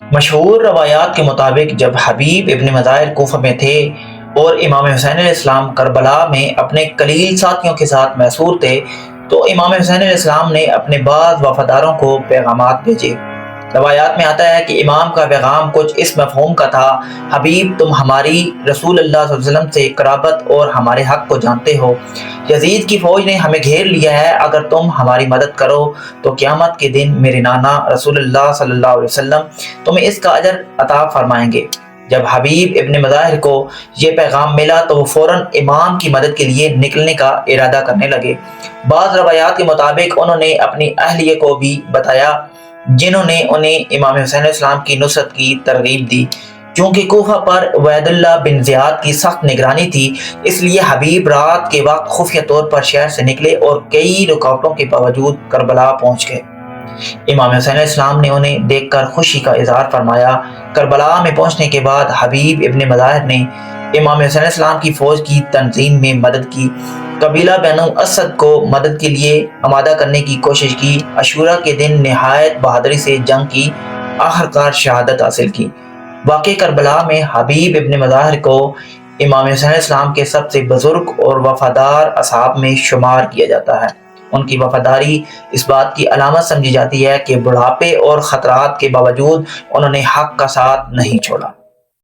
مشہور روایات کے مطابق جب حبیب ابن مظاہر کوفہ میں تھے اور امام حسین علیہ السلام کربلا میں اپنے قلیل ساتھیوں کے ساتھ محصور تھے تو امام حسین علیہ السلام نے اپنے بعض وفاداروں کو پیغامات بھیجے۔ روایات میں آتا ہے کہ امام کا پیغام کچھ اس مفہوم کا تھا: حبیب، تم ہماری رسول اللہ صلی اللہ علیہ وسلم سے قرابت اور ہمارے حق کو جانتے ہو۔ یزید کی فوج نے ہمیں گھیر لیا ہے، اگر تم ہماری مدد کرو تو قیامت کے دن میرے نانا رسول اللہ صلی اللہ علیہ وسلم تمہیں اس کا اجر عطا فرمائیں گے۔ جب حبیب ابن مظاہر کو یہ پیغام ملا تو وہ فوراً امام کی مدد کے لیے نکلنے کا ارادہ کرنے لگے۔ بعض روایات کے مطابق انہوں نے اپنی اہلیہ کو بھی بتایا، جنہوں نے انہیں امام حسین علیہ السلام کی نصرت کی ترغیب دی۔ چونکہ کوفہ پر عبید اللہ بن زیاد کی سخت نگرانی تھی، اس لیے حبیب رات کے وقت خفیہ طور پر شہر سے نکلے اور کئی رکاوٹوں کے باوجود کربلا پہنچ گئے۔ امام حسین علیہ السلام نے انہیں دیکھ کر خوشی کا اظہار فرمایا۔ کربلا میں پہنچنے کے بعد حبیب ابن مظاہر نے امام حسین علیہ السلام کی فوج کی تنظیم میں مدد کی، قبیلہ بنو اسد کو مدد کے لیے آمادہ کرنے کی کوشش کی، عاشوراء کے دن نہایت بہادری سے جنگ کی، آخرکار شہادت حاصل کی۔ واقع کربلا میں حبیب ابن مظاہر کو امام حسین علیہ السلام کے سب سے بزرگ اور وفادار اصحاب میں شمار کیا جاتا ہے۔ ان کی وفاداری اس بات کی علامت سمجھی جاتی ہے کہ بڑھاپے اور خطرات کے باوجود انہوں نے حق کا ساتھ نہیں چھوڑا۔